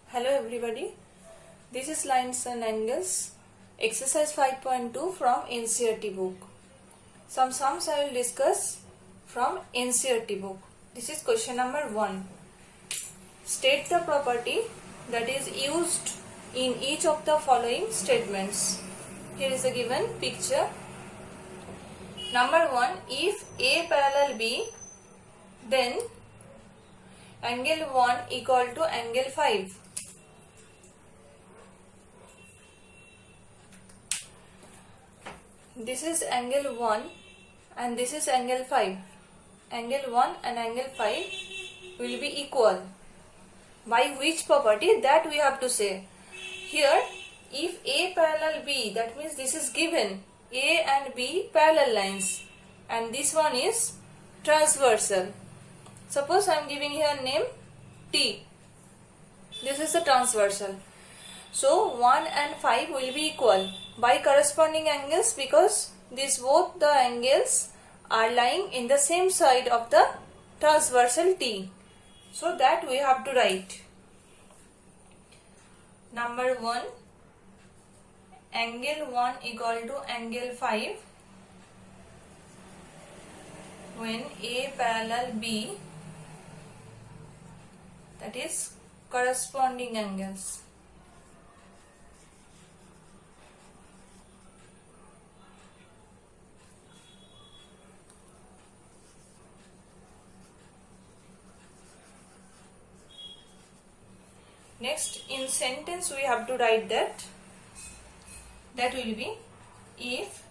Hello everybody, this is Lines and Angles, exercise 5.2 from NCERT book. Some sums I will discuss from NCERT book. This is question number 1. State the property that is used in each of the following statements. Here is a given picture. Number 1, if A parallel B, then angle 1 equal to angle 5. This is angle 1 and this is angle 5. Angle 1 and angle 5 will be equal. By which property? That we have to say. Here, if A parallel B, that means this is given. A and B parallel lines. And this one is transversal. Suppose I am giving here name T. This is the transversal. So 1 and 5 will be equal by corresponding angles, because these both the angles are lying in the same side of the transversal T. So that we have to write. Number 1, angle 1 equal to angle 5 when A parallel B, that is corresponding angles. Next, in sentence we have to write that. That will be, if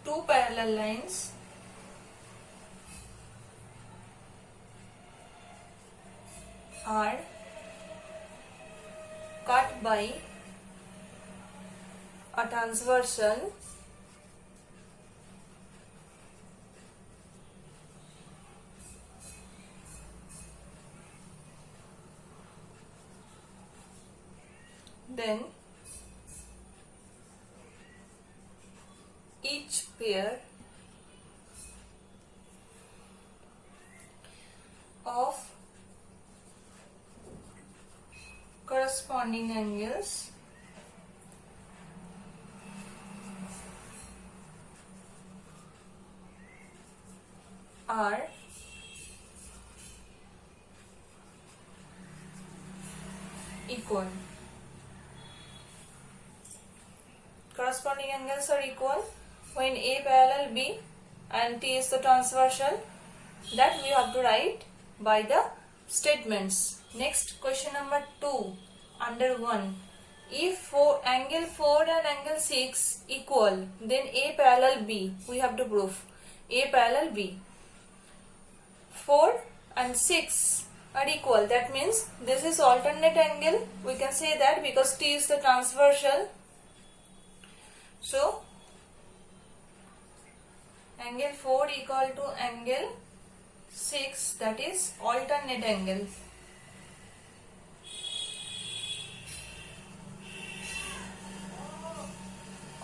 two parallel lines are cut by a transversal, then each pair of corresponding angles are equal. Corresponding angles are equal when A parallel B and T is the transversal. That we have to write by the statements. Next, question number 2 under 1. If angle 4 and angle 6 equal, then A parallel B. We have to prove A parallel B. 4 and 6 are equal. That means this is alternate angle. We can say that because T is the transversal. So, angle 4 equal to angle 6, that is alternate angle.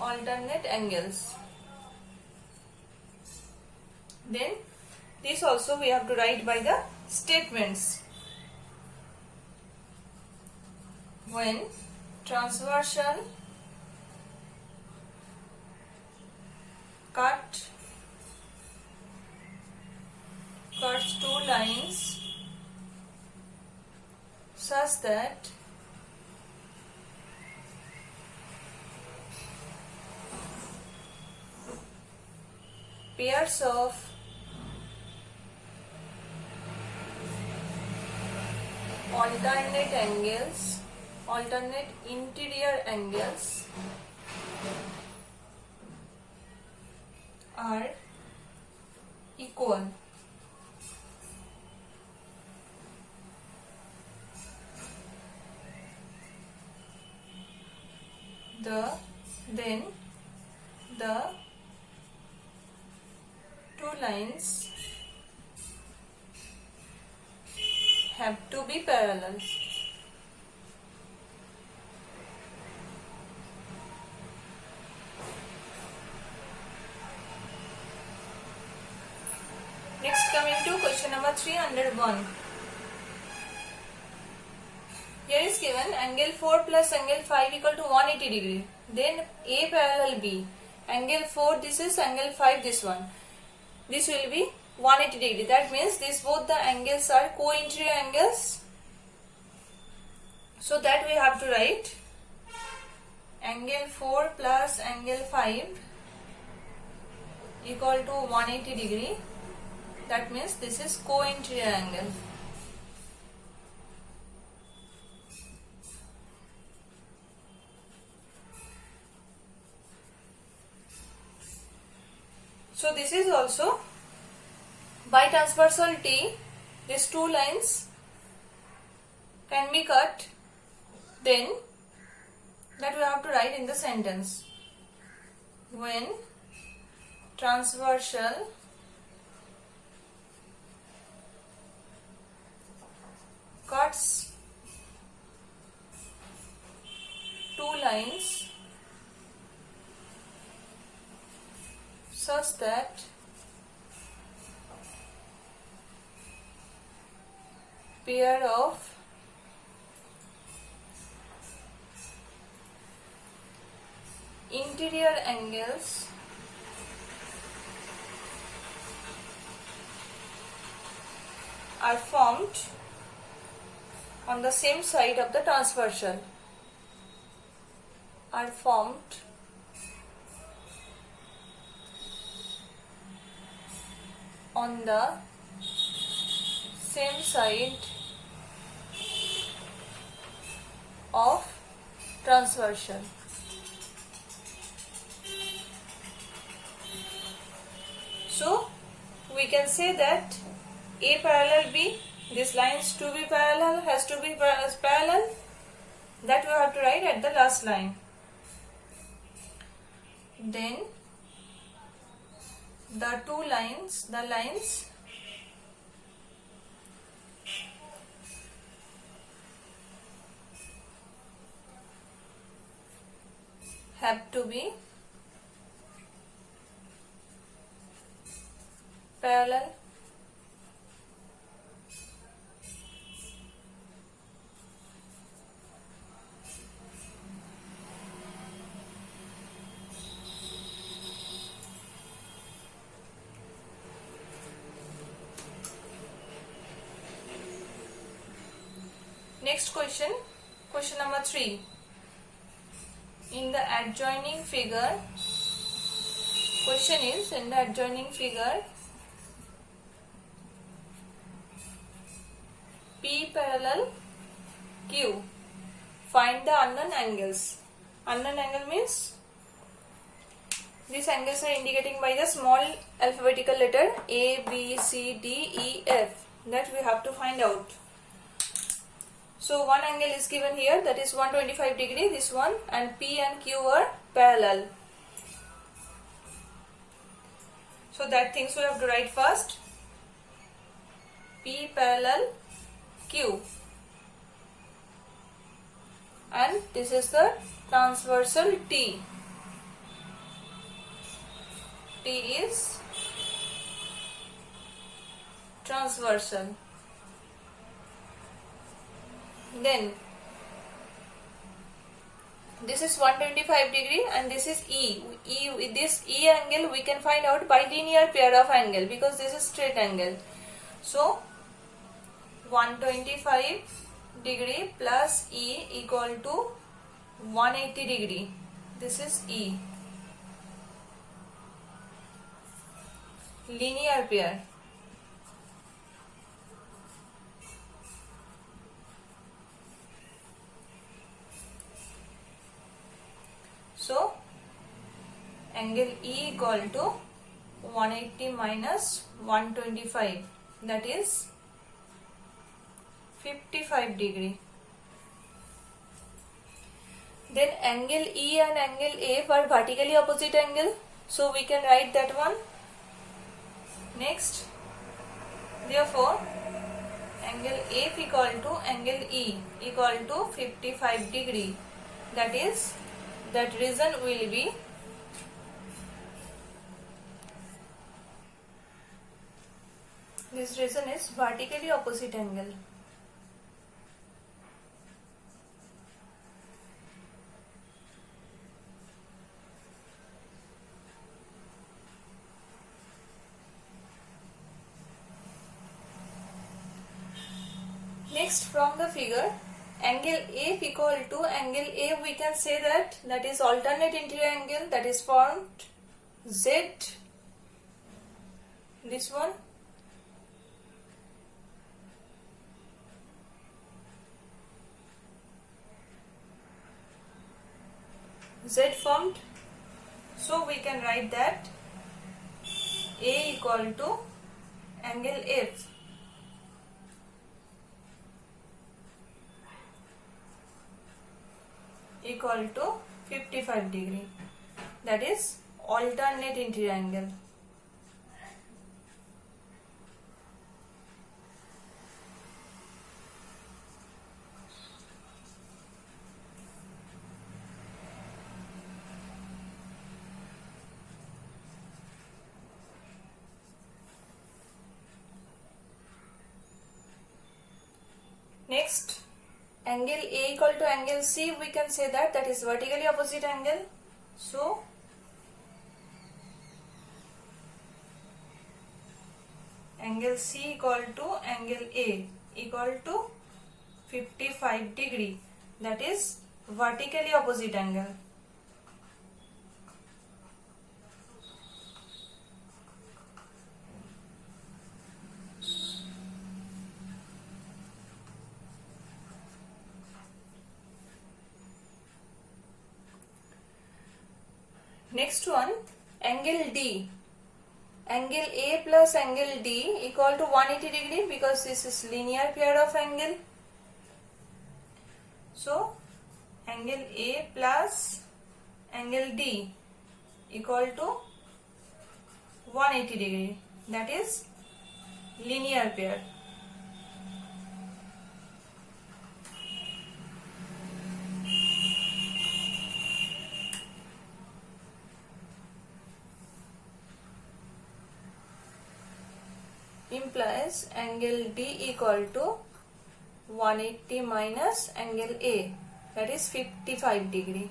Alternate angles. Then, this also we have to write by the statements. When transversal cuts two lines such that pairs of alternate angles, alternate interior angles are equal. Then the two lines have to be parallel. Next, coming to question number 3 under 1. question, angle 4 plus angle 5 equal to 180 degree. Then A parallel B. Angle 4, this is angle 5, this one. This will be 180 degree. That means this both the angles are co-interior angles. So that we have to write angle 4 plus angle 5 equal to 180 degree. That means this is co-interior angle. So this is also by transversal T, these two lines can be cut, then that we have to write in the sentence. When transversal cuts two lines such that pair of interior angles are formed on the same side of the transversal, are formed on the same side of transversal. So we can say that A parallel B, this lines to be parallel, has to be parallel. That we have to write at the last line. Then the two lines, the lines have to be parallel. Next question, question number 3. In the adjoining figure, question is, in the adjoining figure, P parallel Q, find the unknown angles. Unknown angle means these angles are indicating by the small alphabetical letter A, B, C, D, E, F, that we have to find out. So one angle is given here, that is 125 degree, this one, and P and Q are parallel. So that things we have to write first. P parallel Q, and this is the transversal T. T is transversal. Then this is 125 degree and this is E. With this E angle we can find out by linear pair of angle, because this is straight angle. So 125 degree plus E equal to 180 degree. This is E. Linear pair. So angle E equal to 180 minus 125, that is 55 degree. Then angle E and angle F are vertically opposite angle, so we can write that one. Next, therefore angle F equal to angle E equal to 55 degree, that is, that region will be this region is vertically opposite angle. Next, from the figure, angle F equal to angle A, we can say that is alternate interior angle, that is formed Z, this one, Z formed. So we can write that A equal to angle F equal to 55 degree, that is alternate interior angle. Next, angle A equal to angle C, we can say that is vertically opposite angle. So angle C equal to angle A equal to 55 degree, that is vertically opposite angle. Next one, angle D. Angle A plus angle D equal to 180 degree, because this is linear pair of angle. So angle A plus angle D equal to 180 degree, that is linear pair. Implies angle D equal to 180 minus angle A, that is 55 degree.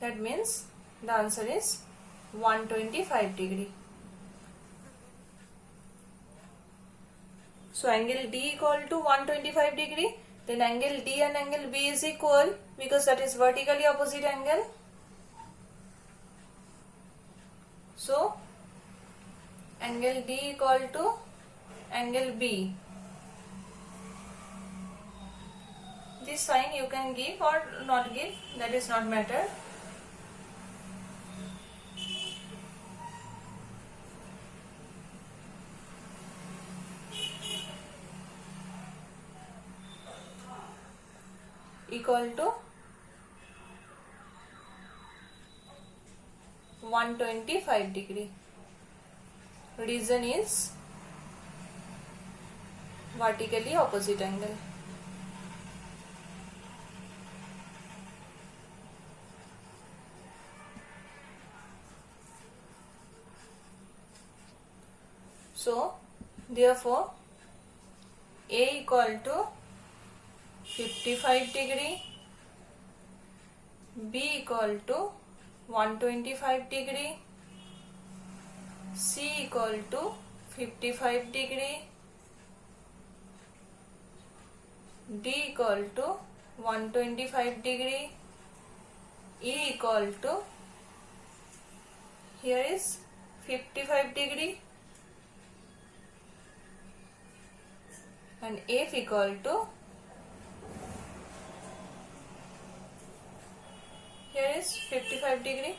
That means the answer is 125 degree. So angle D equal to 125 degree, then angle D and angle B is equal, because that is vertically opposite angle. So angle D equal to angle B. This sign you can give or not give, that is not matter. Equal to 125 degree. Reason is vertically opposite angle. So therefore A equal to 55 degree, B equal to 125 degree, C equal to 55 degree, D equal to 125 degree, E equal to, here is 55 degree, and F equal to, here is 55 degree.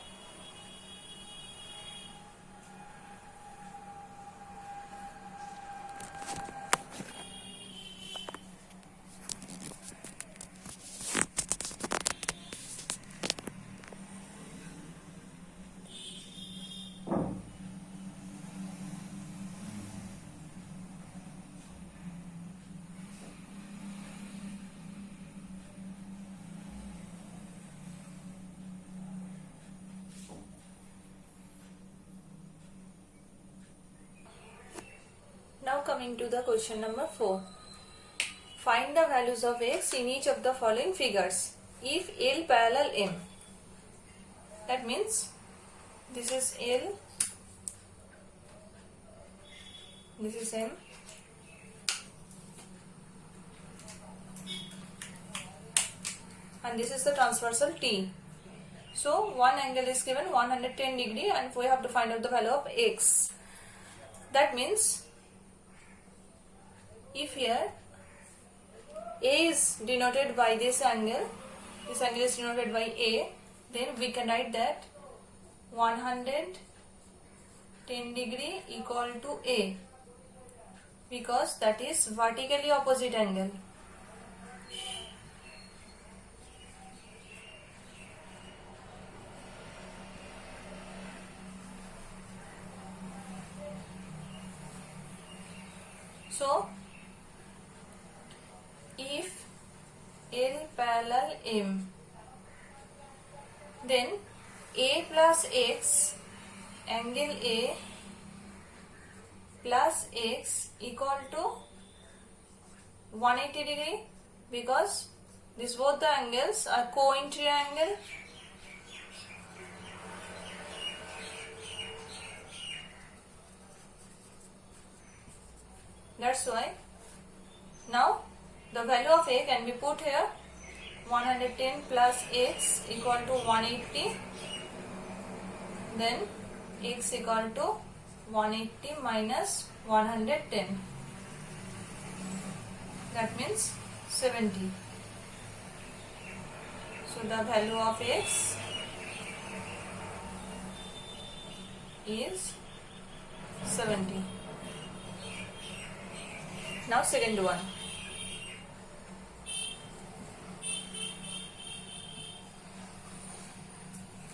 Now coming to the question number 4. Find the values of x in each of the following figures if L parallel M. That means this is L, this is M, and this is the transversal T. So one angle is given 110 degree and we have to find out the value of x. That means if here A is denoted by this angle is denoted by A, then we can write that 110 degree equal to A, because that is vertically opposite angle. So if L parallel M, then A plus X, angle A plus X equal to 180 degree, because these both the angles are co-interior angle. That's why now the value of A can be put here, 110 plus X equal to 180, then X equal to 180 minus 110, that means 70. So the value of X is 70. Now second one.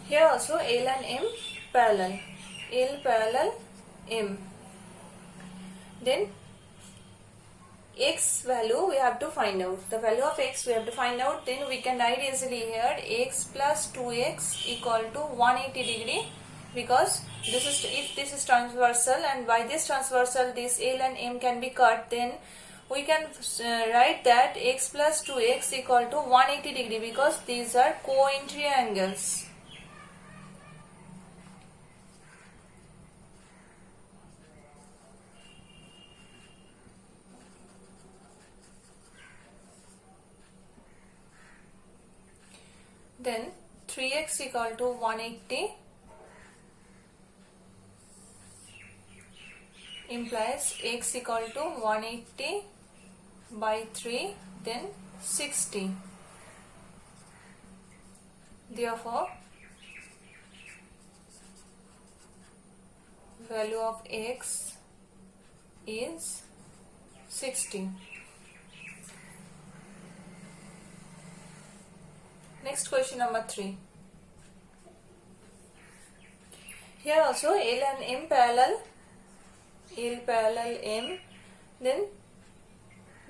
Here also L and M parallel. L parallel M. Then X value we have to find out. The value of X we have to find out. Then we can write easily here X plus 2X equal to 180 degree, because this is, if this is transversal and by this transversal this L and M can be cut, then we can write that X plus 2X equal to 180 degree, because these are co-interior angles. Then 3x equal to 180 implies x equal to 180 by 3, then 60. Therefore, value of x is 60. Next question number 3. Here also L and M parallel, L parallel M, then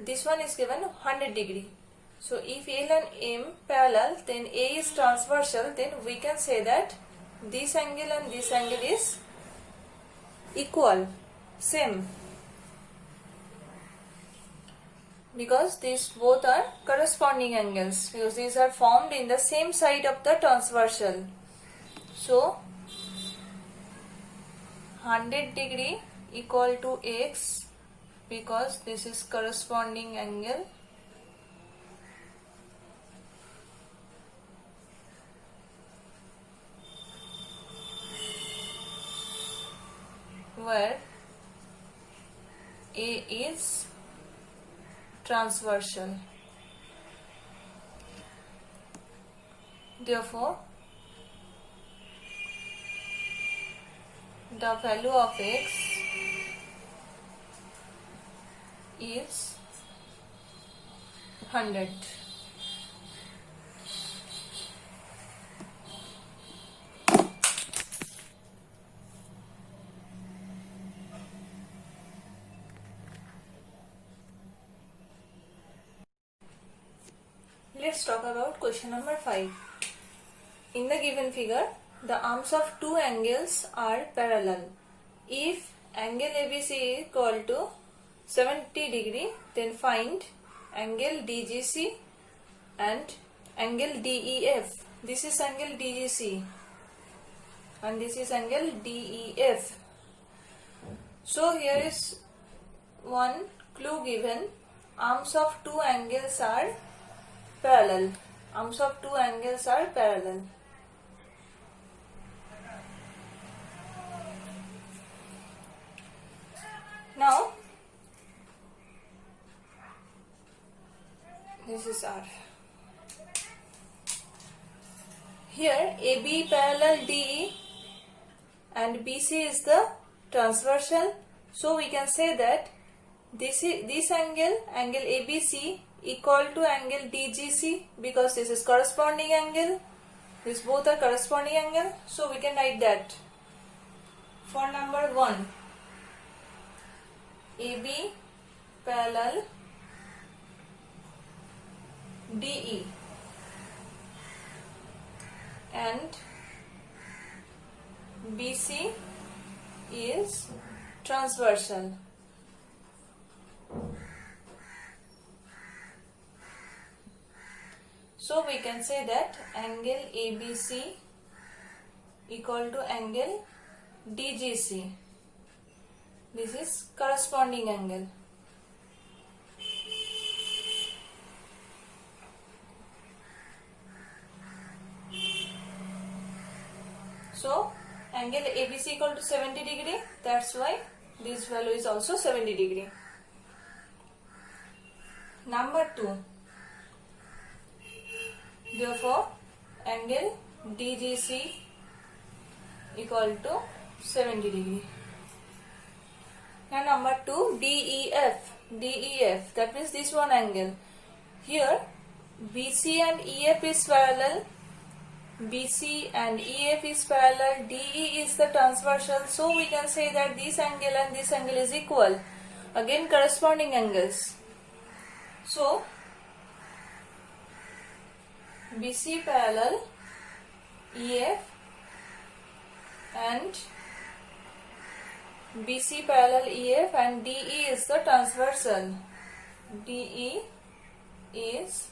this one is given 100 degree. So if L and M parallel, then A is transversal, then we can say that this angle and this angle is equal, same, because these both are corresponding angles, because these are formed in the same side of the transversal. So 100 degree equal to x, because this is corresponding angle, where A is transversal. Therefore, the value of x is 100. Let's talk about question number 5. In the given figure, the arms of two angles are parallel. If angle ABC is equal to 70 degree, then find angle DGC and angle DEF. This is angle DGC and this is angle DEF. So here is one clue given. Arms of two angles are parallel. arms of two angles are parallel. Now, this is R. Here AB parallel DE and BC is the transversal. So we can say that this angle ABC equal to angle DGC, because this is corresponding angle. These both are corresponding angle. So we can write that for number 1, AB parallel DE and BC is transversal. So we can say that angle ABC equal to angle DGC. This is corresponding angle. So angle ABC equal to 70 degree. That's why this value is also 70 degree. Number 2. Therefore, angle DGC equal to 70 degree. Now number 2, DEF. That means this one angle. Here BC and EF is parallel. BC and EF is parallel. DE is the transversal. So we can say that this angle and this angle is equal. Again, corresponding angles. So BC parallel EF and BC parallel EF and DE is the transversal. DE is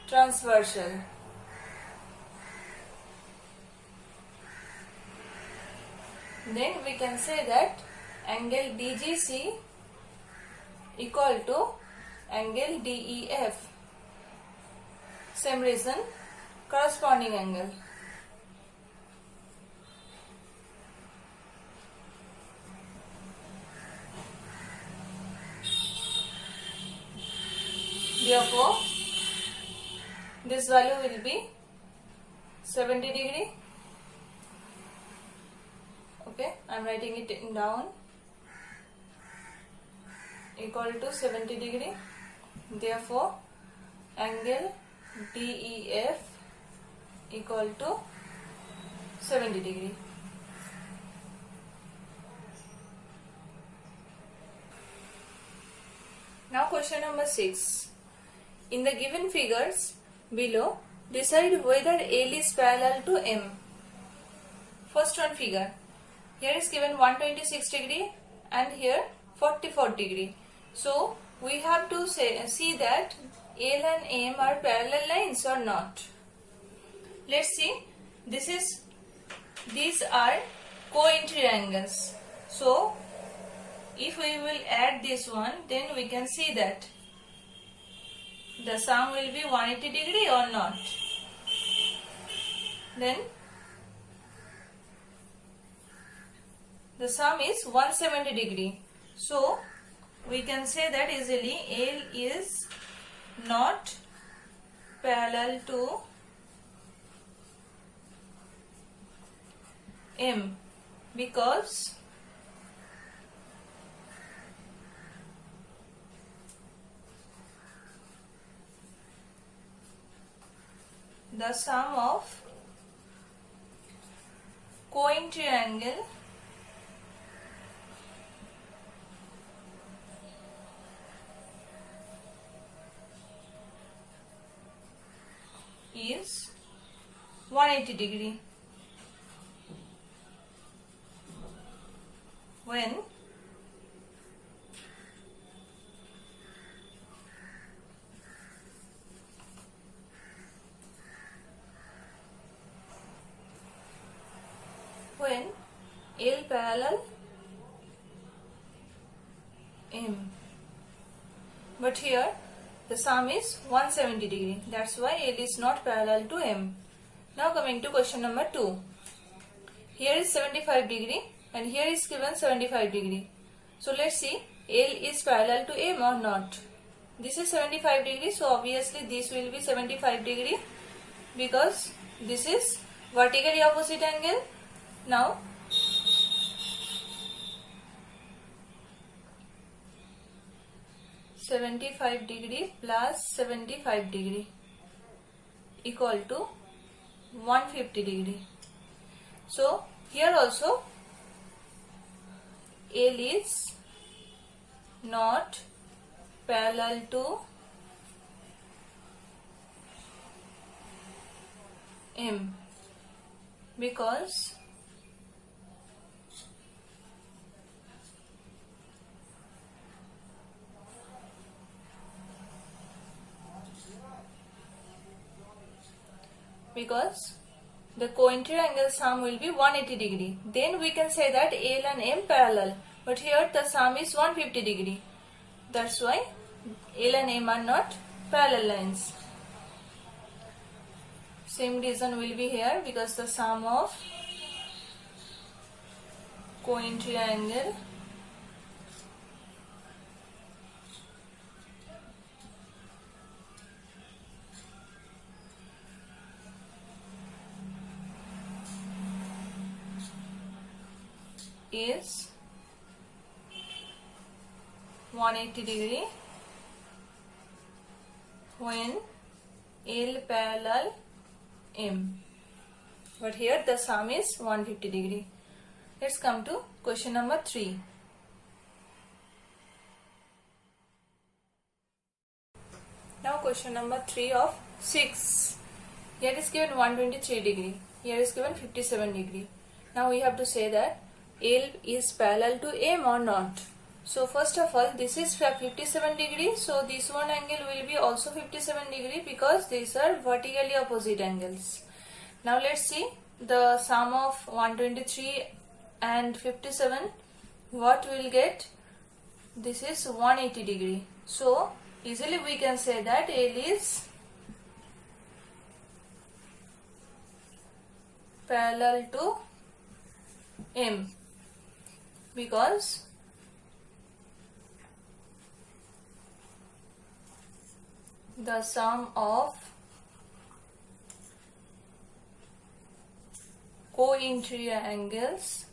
transversal. Then we can say that angle DGC equal to angle DEF. Same reason, corresponding angle. Therefore, this value will be 70 degree. Okay, I am writing it down. Equal to 70 degree. Therefore, angle DEF equal to 70 degree. Now question number 6. In the given figures below, decide whether L is parallel to M. First one figure. Here is given 126 degree and here 44 degree. So we have to see that L and M are parallel lines or not. Let's see. These are co-interior angles. So if we will add this one, then we can see that the sum will be 180 degree or not. Then the sum is 170 degree. So we can say that easily L is not parallel to M because the sum of co-interior angle is 180 degree. When L parallel M. But here the sum is 170 degree. That's why L is not parallel to M. Now coming to question number 2. Here is 75 degree and here is given 75 degree. So let's see L is parallel to M or not. This is 75 degree, so obviously this will be 75 degree because this is vertically opposite angle. Now (75 degree plus 75 degree) equal to 150 degree. So here also L is not parallel to M because the co-interior angle sum will be 180 degree. Then we can say that L and M parallel. But here the sum is 150 degree. That's why L and M are not parallel lines. Same reason will be here because the sum of co-interior angle is 180 degree when L parallel M. But here the sum is 150 degree. Let's come to question number 3. Now question number 3 of 6. Here is given 123 degree. Here is given 57 degree. Now we have to say that L is parallel to M or not. So first of all, this is 57 degree. So this one angle will be also 57 degree because these are vertically opposite angles. Now let's see the sum of 123 and 57. What we will get? This is 180 degree. So easily we can say that L is parallel to M because the sum of co-interior angles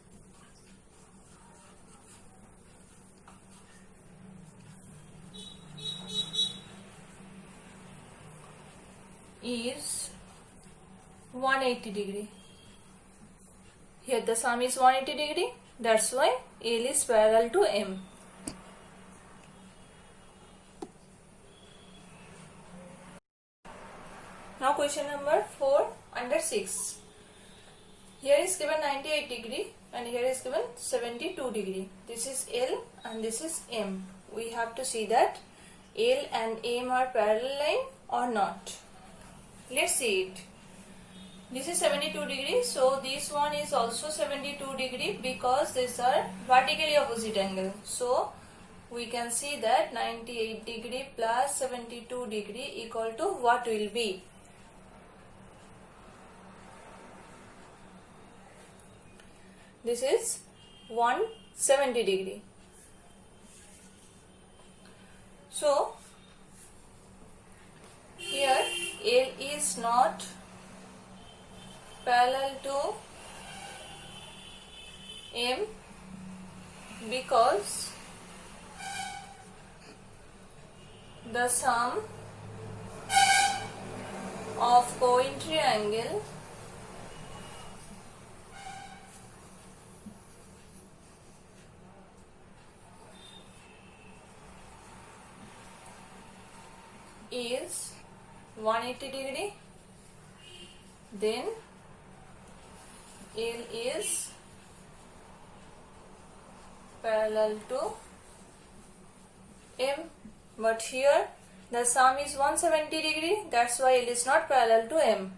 is 180 degree. Here the sum is 180 degree. That's why L is parallel to M. Now question number 4 under 6. Here is given 98 degree and here is given 72 degree. This is L and this is M. We have to see that L and M are parallel line or not. Let's see it. This is 72 degree, so this one is also 72 degree because these are vertically opposite angle. So we can see that 98 degree plus 72 degree equal to what will be? This is 170 degree. So here L is not parallel to M because the sum of co-interior angle is 180 degree. Then L is parallel to M, but here the sum is 170 degree. That's why L is not parallel to M.